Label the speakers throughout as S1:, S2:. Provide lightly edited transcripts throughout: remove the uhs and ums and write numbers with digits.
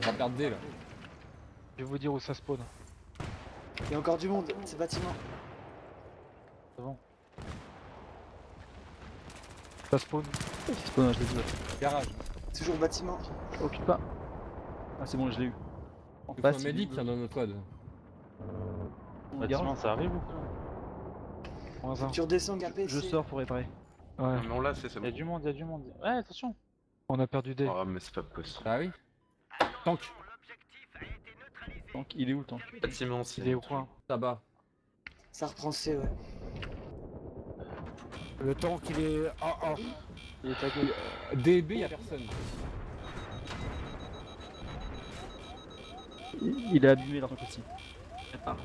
S1: On va perdre D là.
S2: Je vais vous dire où ça spawn.
S3: Il y a encore du monde, c'est bâtiment.
S2: C'est bon. Ça spawn.
S4: Spawn, je l'ai dit. Ouais.
S1: Garage.
S3: Toujours bâtiment.
S4: Occupe pas. Ah, c'est bon, je l'ai eu. En
S1: Il faut
S4: face,
S1: un
S4: il
S1: médic
S4: est-
S1: dans notre squad.
S4: Mon
S2: Bâtiment,
S4: garage.
S2: ça arrive ou pas Moins un.
S3: Tu redescends, Garbé.
S4: Je sors pour réparer.
S2: Ouais.
S5: Mais on l'a fait, c'est
S2: Y'a
S5: bon.
S2: du monde, y'a du monde. Ouais, attention. On a perdu D.
S5: Oh, mais c'est pas possible.
S1: Ah oui. Tank.
S4: Tank, il est où le tank?
S5: Bâtiment aussi.
S2: Il est au coin.
S1: Tabac.
S3: Ça reprend C, ouais.
S6: Le tank il est A.
S2: Il est tagué.
S1: DB, y'a personne.
S4: Il est abîmé le tank aussi. Ah.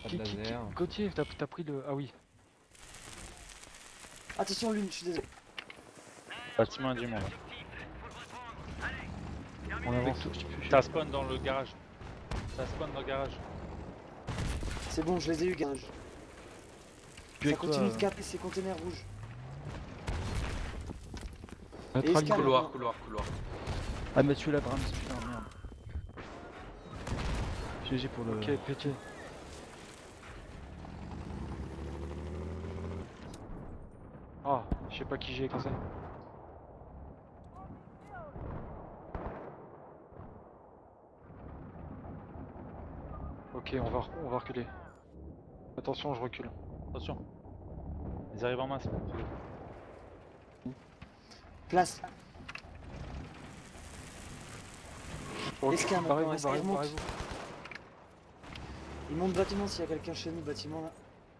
S1: Pas de laser.
S2: Gauthier, t'as pris le. Ah oui.
S3: Attention, lune, je suis désolé.
S2: Bâtiment, y'a du monde. On avance. Ça spawn dans le garage. Ça spawn dans le garage.
S3: C'est bon, je les ai eu, garage.
S4: Tu es
S3: Ça
S4: quoi,
S3: continue de caper ces containers rouges.
S2: Neutralisé.
S3: escale.
S5: Couloir, couloir, couloir.
S4: Ah, mais tu la Brahms, putain, merde. GG pour le.
S2: Ok, pété. Ah, je sais pas qui j'ai comme ça. Ok, on va reculer. Attention, je recule. Attention. Ils arrivent en masse.
S3: Place. Escale maintenant,
S2: Barrez-vous,
S3: escale,
S2: barrez-vous,
S3: monte.
S2: barrez-vous.
S3: Il monte bâtiment s'il y a quelqu'un chez nous, bâtiment là.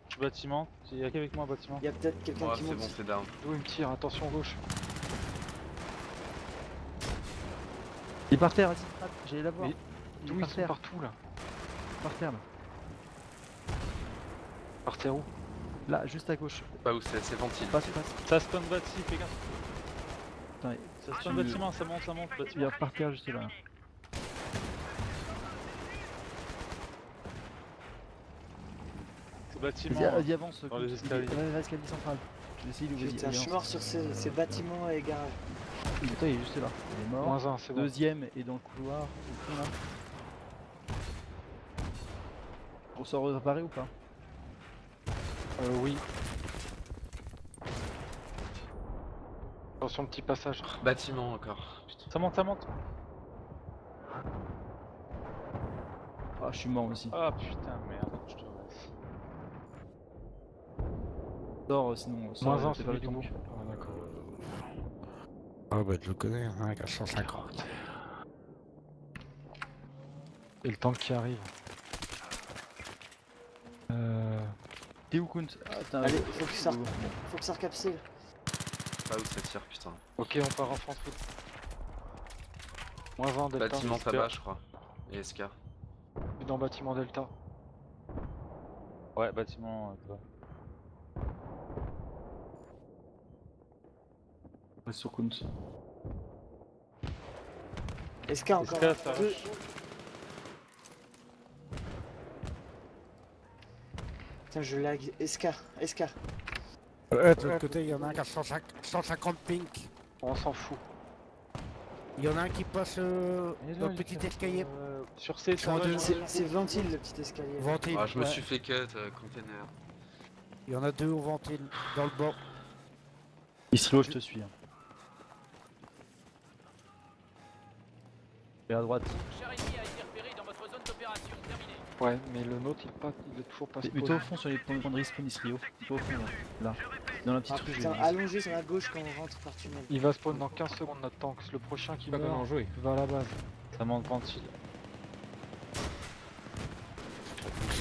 S2: Je suis bâtiment. Il y a qu'avec moi, bâtiment.
S3: Il y a peut-être quelqu'un
S5: Ouais,
S3: qui
S5: c'est
S3: monte.
S5: bon, c'est down.
S2: D'où il me tire, attention gauche.
S4: Il est par terre, vas-y, hop, j'allais la voir.
S2: Mais
S4: Il
S2: D'où
S4: est
S2: ils
S4: par
S2: sont
S4: terre,
S2: partout là.
S4: par terre là.
S2: Par terre où?
S4: Là, juste à gauche.
S5: Pas où c'est ventile.
S4: Passe, passe.
S2: Ça spawn bâtiment, fais gaffe.
S4: Putain,
S2: Ça spawn bâtiment, ça monte,
S4: il
S2: bâtiment.
S4: est par terre juste là.
S2: C'est bâtiment.
S4: Vas-y, avance.
S2: dans les escaliers.
S4: Ouais, l'escalier central. Je vais essayer d'ouvrir.
S3: Putain, je suis mort sur ces bâtiments et garages.
S4: Putain, il est juste là. Il est mort.
S2: Moins un, c'est bon.
S4: Deuxième est dans le couloir, au fond là. On s'en réparer ou pas?
S2: Oui. Attention, le petit passage.
S5: Bâtiment encore. Putain.
S2: Ça monte, ça monte.
S4: Ah, je suis mort aussi.
S2: Ah putain, merde, je te laisse.
S4: Sors sinon.
S2: Moins un,
S4: c'est
S2: c'est
S4: pas le
S2: du nouveau.
S4: tank.
S2: Ah d'accord.
S6: Ah bah tu le connais, hein, 450.
S2: Et le tank qui arrive.
S4: T'es où, Kunt? Ah, putain,
S3: Allez,
S4: ouais.
S3: faut que ça recapsule.
S5: Pas où ça tire, putain.
S2: Ok, on part infanterie. Moins un, delta.
S5: Bâtiment
S2: j'espère.
S5: tabac, je crois. Et SK.
S2: Je suis dans bâtiment delta. Ouais, bâtiment.
S4: Reste sur Kunt.
S3: SK encore.
S2: SK, ça
S3: Deux.
S2: rush.
S3: Putain, je lag. SK.
S6: De l'autre côté, il y en a un qui a 150 pink.
S2: On s'en fout.
S6: Il y en a un qui passe dans le petit escalier.
S2: Sur C,
S6: Sur
S2: ça
S6: deux.
S2: rush.
S3: C'est ventile le petit escalier.
S6: Ventile.
S5: Ah, je me
S6: ouais.
S5: suis fait cut, container.
S6: Il y en a deux au ventile, dans le bord.
S4: Isrio, je te suis. Hein. Et à droite.
S7: Char ennemi a été repéré dans votre zone d'opération. Terminé.
S2: Ouais, mais le nôtre, il est toujours pas
S4: Mais
S2: spawn.
S4: toi au fond sur les points de respawn Isrio. Toi au fond là. Là. Dans la petite
S3: Ah
S4: rue.
S3: putain,
S4: j'ai-
S3: allongé sur la gauche quand on rentre par tunnel.
S2: Il va spawn dans 15 secondes notre tank. Le prochain qui
S1: C'est pas comment
S2: meurt
S1: jouer.
S2: va à la base. Ça manque ventile.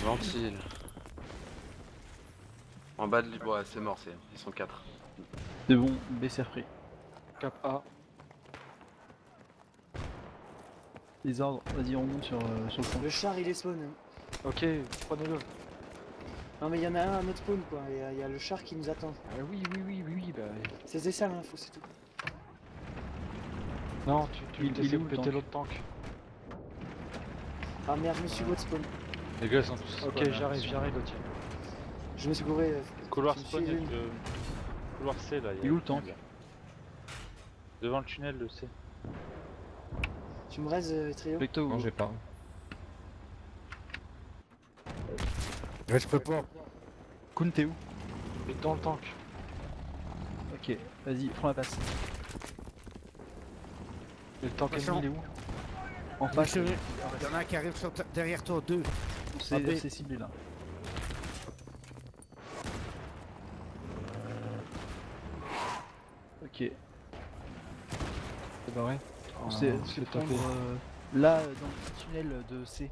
S5: Ventile. En bas de lui, ouais, c'est mort, ils sont 4.
S4: C'est bon, BC repris.
S2: Cap A.
S4: Les ordres, vas-y, on monte sur le pont.
S3: Le char il est spawn. Hein.
S2: Ok, prenez-le.
S3: Non mais il y en a un à notre spawn quoi. Il y a le char qui nous attend.
S2: Ah oui, bah.
S3: C'était ça l'info, c'est tout.
S2: Non, tu
S4: Il est
S2: essaies
S4: où,
S2: de
S4: le
S2: péter
S4: tank
S2: l'autre tank.
S3: Ah merde, je me suis gouré de spawn.
S2: Les gars sont tous. Ok, j'arrive, Gauthier.
S3: Je me suis gouré.
S2: Couloir
S3: tu me
S2: spawn,
S3: files
S2: il y a
S3: une.
S2: le couloir C là.
S4: Il est où le tank?
S2: Devant le tunnel, le C.
S3: Tu me raises, Trio?
S4: Vecto ou
S1: Non, j'ai pas.
S6: Mais je peux pas.
S4: Kun, t'es où?
S2: Il est dans le tank.
S4: Ok, vas-y, prends la passe.
S2: Et le tank
S6: Attention.
S2: ennemi, il est où?
S4: En face,
S6: Il y en a un qui arrive derrière toi, 2.
S4: c'est ciblé là. Ok.
S2: C'est barré.
S4: On s'est prendre là dans le tunnel de C.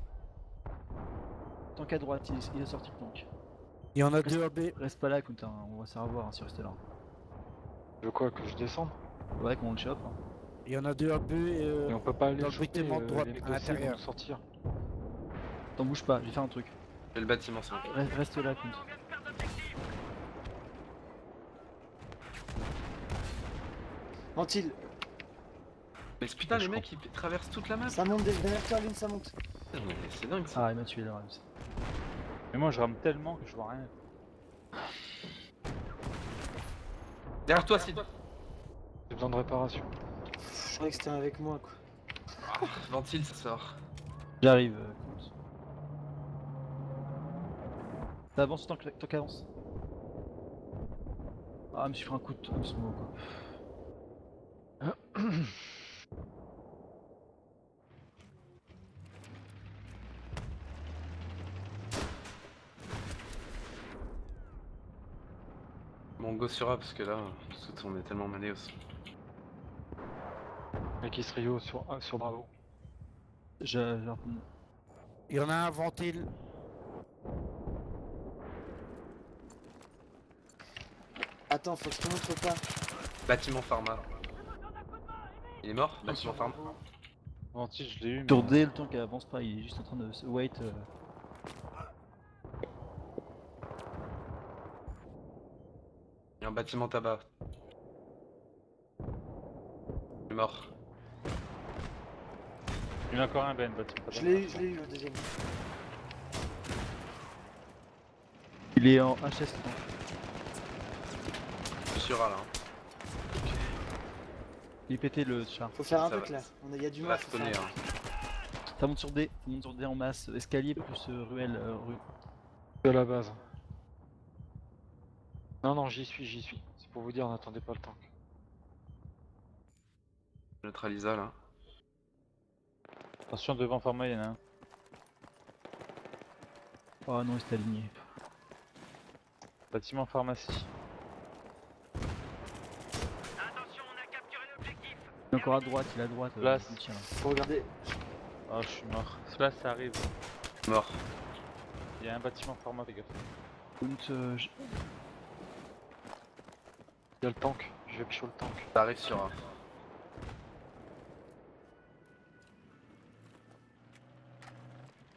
S4: Tank à droite, il est sorti le tank.
S6: Il y en a 2 à B.
S4: Reste pas là, Quentin, on va se revoir si on reste là.
S2: Tu veux quoi, que je descende?
S4: Ouais, qu'on le chope. Hein.
S6: Il y en a 2 à B et
S2: Et on peut pas aller
S6: dans le
S2: choper,
S6: bâtiment de droite,
S2: les mecs
S6: à
S2: de C vont
S6: l'intérieur.
S2: nous sortir.
S4: T'en bouge pas, je vais faire un truc.
S5: Et le bâtiment 5.
S4: Reste là, Quentin.
S3: Ventile,
S5: Mais putain, les mecs ils traversent toute la map.
S3: ça monte derrière toi, Lune, ça monte.
S5: Mais c'est dingue ça.
S4: Ah, il m'a tué là, Rams.
S2: Mais moi je rame tellement que je vois rien.
S5: Derrière toi, Sid.
S2: J'ai besoin de réparation.
S3: Je croyais que c'était avec moi, quoi.
S5: Ah, ventile, ça sort.
S4: J'arrive, Quentin. T'avances tant qu'avance. Ah, je me suis fait un coup de smoke quoi.
S5: Bon, go sur A parce que là, on est tellement mané aussi.
S2: Mec, il se Rio sur Bravo.
S4: J'ai
S6: il y en a un ventile.
S3: Attends, faut que je te montre pas.
S5: Bâtiment pharma. Il est mort, bâtiment pharma.
S2: Venti, je l'ai eu.
S4: Sur
S2: mais-
S4: D, le tank avance pas, il est juste en train de se wait.
S5: Il y a un bâtiment tabac. Il est mort.
S2: Il y en a encore un Ben, bâtiment.
S3: Je l'ai eu, le deuxième.
S4: Il est en HS le tank.
S5: Je suis sur A là. Hein.
S4: Il est pété le char.
S3: Faut faire un
S5: Ça
S3: truc
S5: va.
S3: là. Il y a du
S5: Il
S3: mal.
S5: va spawner. Hein.
S4: Ça monte sur D, en masse. Escalier plus ruelle. Rue.
S2: De la base. Non, non, j'y suis. C'est pour vous dire, n'attendez pas le tank.
S5: Neutralisa là.
S2: Attention, devant Pharma, il y en a un.
S4: Oh non, il s'est aligné.
S2: Bâtiment pharmacie.
S4: Il est encore à droite, il est à droite.
S2: Place.
S4: il tient, là.
S3: Faut regarder.
S2: Ah, je suis mort. Là, ça arrive.
S5: Mort.
S2: Il y a un bâtiment pharma, les gars.
S4: Und,
S2: Il y a le tank. Je vais picher le tank.
S5: Ça arrive sur A.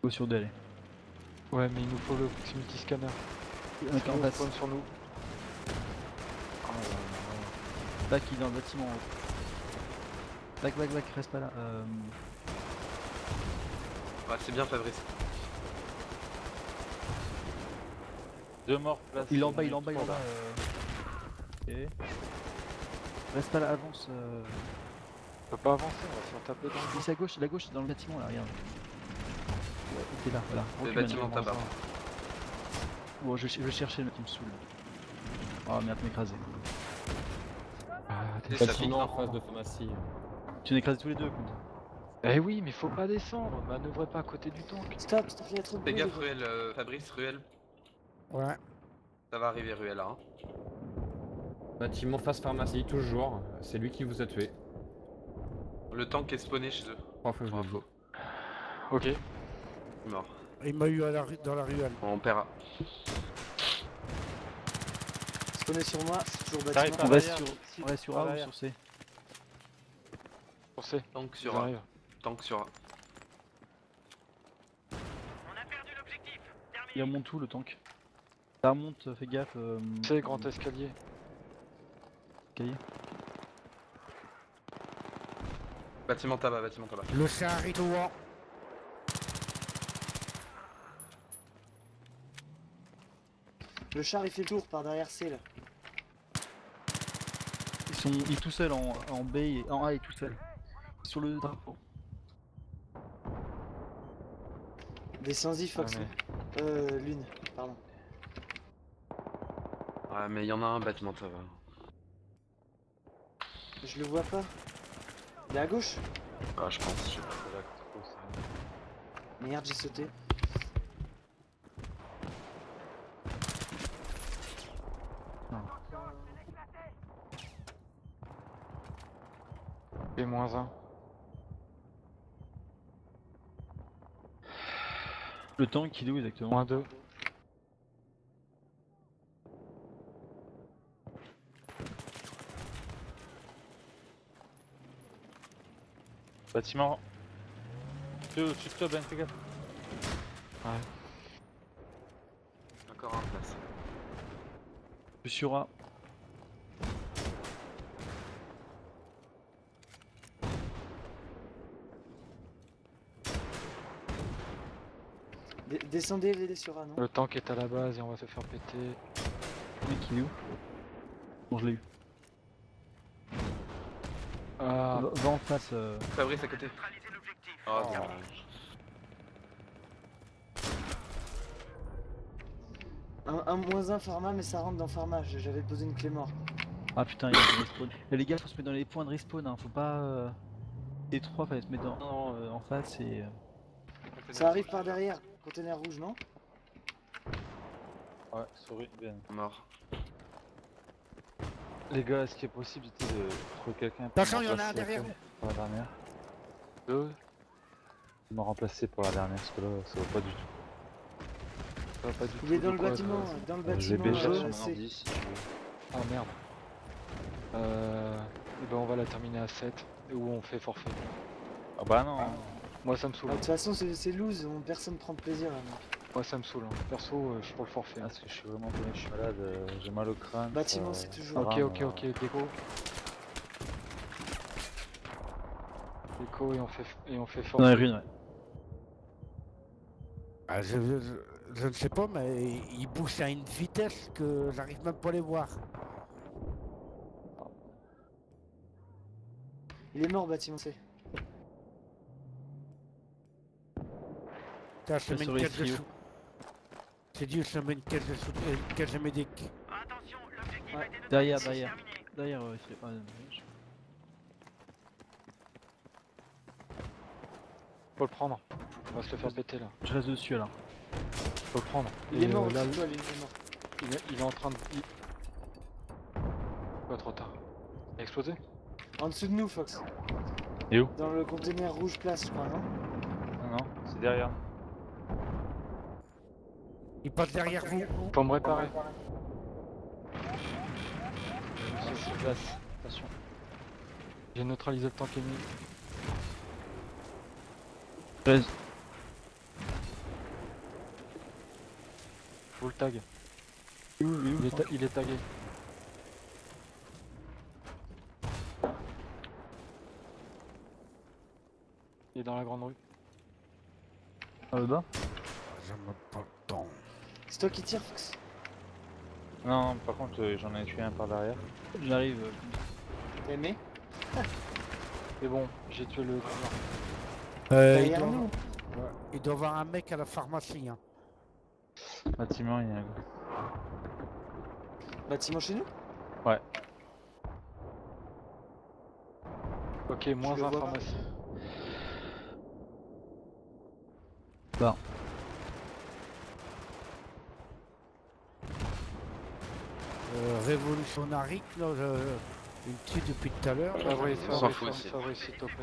S4: go sur D, allez.
S2: Ouais, mais il nous faut le proximity scanner.
S4: Il y en a qui en face.
S2: Spawn sur nous.
S4: Back, il est dans le bâtiment en haut. Back, reste pas là.
S5: Ouais, c'est bien Fabrice.
S2: Deux morts, place.
S4: Il est en bas. Ok. Reste pas là, avance.
S2: On peut pas avancer, on va se faire taper dans le
S4: Glisse à gauche, la gauche c'est dans le bâtiment là, regarde. Ouais, t'es là, voilà.
S5: Le
S4: Recule,
S5: bâtiment
S4: maintenant,
S5: tabac.
S4: avance. Bon, je vais chercher le qui me saoule. Oh merde, m'écraser.
S5: Et ça
S1: Bâtiment en
S5: pique.
S1: face de pharmacie.
S4: Tu m'écrases tous les deux, compte.
S2: Eh oui, mais faut pas descendre, manœuvrez pas à côté du tank.
S3: Stop, il y a trop de
S5: Fais
S3: bruit.
S5: gaffe, Ruel, Fabrice, Ruel.
S6: Ouais.
S5: Ça va arriver, Ruel là. Hein.
S1: Bâtiment face pharmacie, toujours. C'est lui qui vous a tué.
S5: Le tank est spawné chez eux.
S1: 3 fois que je le dis.
S5: Bravo.
S2: Ok.
S5: Il est mort.
S6: Il m'a eu dans la ruelle.
S5: On perd A.
S3: Spawner sur moi, c'est toujours
S2: T'arrives
S3: bâtiment.
S2: pas.
S4: On reste sur A ou sur C?
S2: Pensez,
S5: Tank
S2: ils
S5: sur A.
S2: arrivent.
S5: Tank sur A.
S4: Il remonte où le tank? Ça remonte, fais gaffe.
S2: C'est grand escalier.
S4: escalier.
S5: Bâtiment tabac, bâtiment tabac.
S6: Le char arrive loin.
S3: Le char il fait le tour par derrière C là.
S4: Il est tout seul en B, en A il est tout seul. Sur le drapeau.
S3: Descends-y, Fox.
S2: Ah,
S3: Lune, pardon.
S5: Ouais, mais il y en a un bâtiment, ça va.
S3: Je le vois pas. Il est à gauche.
S5: Ah, je pense, je sais pas.
S2: C'est là que trop, ça.
S3: Merde, j'ai sauté.
S2: B-1.
S4: Le tank, il est où exactement?
S2: -2.
S8: Bâtiment. Au-dessus de toi, Ben, fais gaffe.
S5: Encore un place.
S4: Je suis sur A.
S3: Descendez les sur A, non?
S2: Le tank est à la base et on va se faire péter.
S4: Le mec, il est où? Bon, je l'ai eu.
S2: Ah,
S4: Va en face.
S5: Fabrice à côté. Oh, dommage.
S3: Un -1 pharma, mais ça rentre dans pharma. J'avais posé une clé mort.
S4: Ah putain, il y a des respawn. Et les gars, faut se mettre dans les points de respawn, hein. Faut pas. Les trois, fallait se mettre en face et.
S3: Ça arrive par derrière. Conteneur rouge, non?
S8: Ouais, souris, Ben.
S5: Mort.
S8: Les gars, est-ce qu'il est possible de trouver quelqu'un
S6: Attention, il y en a un derrière.
S8: pour la dernière? Deux. Ils m'ont remplacé pour la dernière, parce que là, ça va pas du tout.
S2: ça va pas du tout.
S3: Il est dans
S2: de
S3: le
S2: quoi,
S3: bâtiment.
S2: ça
S3: Dans le
S8: Je l'ai
S3: bâtiment.
S8: déjà sur mon
S3: C.
S8: ordi, si tu veux.
S2: Ah merde. Et ben on va la terminer à 7. Où on fait forfait.
S8: Ah bah non.
S2: Moi ça me saoule.
S3: De toute façon, c'est loose. Personne prend de plaisir là. mec.
S2: Moi ça me saule. Hein. Perso, je suis pour le forfait.
S8: Parce que je suis vraiment donné, je suis malade, j'ai mal au crâne.
S3: Bâtiment,
S8: ça-
S3: c'est toujours.
S8: ça
S2: Ok,
S8: rame,
S2: ok, déco. Déco et on fait
S4: Dans
S2: forfait.
S4: les ruines, ouais.
S6: Ah, je ne sais pas, mais ils bougent à une vitesse que j'arrive même pas à les voir.
S3: Il est mort, bâtiment C.
S6: Putain, je
S4: Le
S6: mets une
S4: souris
S6: caisse de
S4: trio.
S6: sous. C'est dur, je mets une caisse de sous, une caisse de médic.
S4: Derrière. Derrière, c'est. Ah, dommage.
S2: Faut le prendre. On va se le faire péter là.
S4: Je reste dessus alors.
S2: Faut le prendre.
S3: Il est
S2: Et,
S3: mort
S2: là,
S3: aussi, toi, il est mort.
S2: il est en train de. Pas trop tard. Il a explosé?
S3: En dessous de nous, Fox.
S8: Et où?
S3: Dans le conteneur rouge place, je crois, non?
S8: Non, non, c'est derrière.
S6: Il passe derrière vous.
S2: Faut me réparer.
S8: Je suis sur place. Attention.
S2: J'ai neutralisé le tank ennemi.
S4: 13.
S2: Faut le tag.
S4: Il est où,
S2: Il est tagué. Il est dans la grande rue.
S4: Dans le bas?
S6: J'en ai pas le temps.
S3: C'est toi qui tires, Fox.
S8: Non, par contre, j'en ai tué un par derrière.
S4: J'arrive.
S3: T'as aimé?
S2: Mais bon, j'ai tué le.
S6: Il
S3: Derrière
S6: doit,
S3: nous.
S6: ouais, il doit y avoir un mec à la pharmacie. Hein.
S8: Bâtiment, il y a un gars.
S3: Bâtiment chez nous?
S8: Ouais.
S2: Ok,
S3: Je
S2: moins
S3: le
S2: un
S3: vois
S2: pharmacie.
S6: Révolutionnaire, là, il me tue depuis tout à l'heure.
S2: Fabrice,
S5: On s'en fout
S2: Fabrice, s'il te plaît.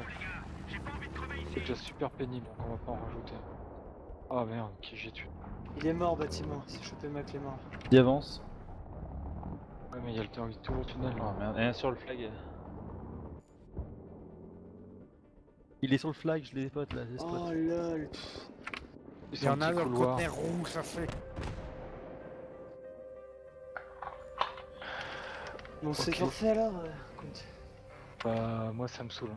S2: C'est déjà super pénible, donc on va pas en rajouter. Ah merde, qui j'ai tué?
S3: Il est mort, bâtiment. Il s'est chopé ma clé mort.
S4: Il avance.
S2: Ouais, mais il y a le tout le tunnel.
S8: Oh merde, et un sur le flag.
S4: Il est sur le flag, je les spot là, je les spot.
S3: Oh lol.
S6: Il y en a dans le conteneur rouge, ça fait.
S3: Bon, c'est
S2: Ok.
S3: forfait alors. Écoute.
S2: Bah, moi ça me saoule.